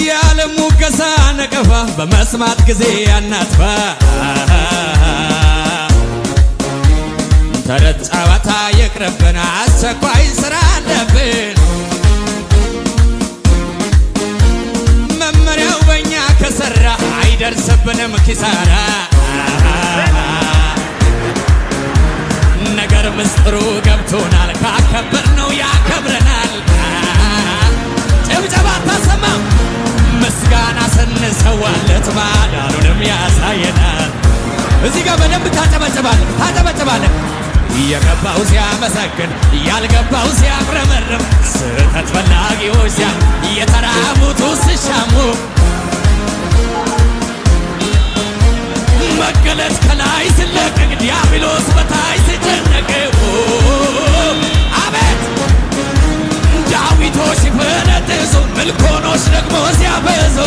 ያለም ሙገሳ ነቀፋ በመስማት ጊዜ ያናጥፋ ተረት ጨዋታ ይቅርብን አስቸኳይ ስራ አለብን መመሪያው በእኛ ከሰራ አይደርስብንም ኪሳራ ነገር ምስጥሩ ገብቶናል ካከበርነው ያከብረናል ጭብጨባ ተሰማ ምስጋና ስንሰዋለት ማዳኑንም ያሳየናል እዚህ ጋር በደንብ ታጨበጭባለ የገባው ሲያመሰግን ያልገባው ሲያምረመርም ስህተት ፈላጊዎች የተራቡቱ ሲሻሙ መገለጥ ከላይ ሲለቀቅ ዲያብሎስ በታይ ሲጨነቅ አቤት ዳዊቶች ሲፈነጥዙ ምልኮኖች ደግሞ ሲያበዙ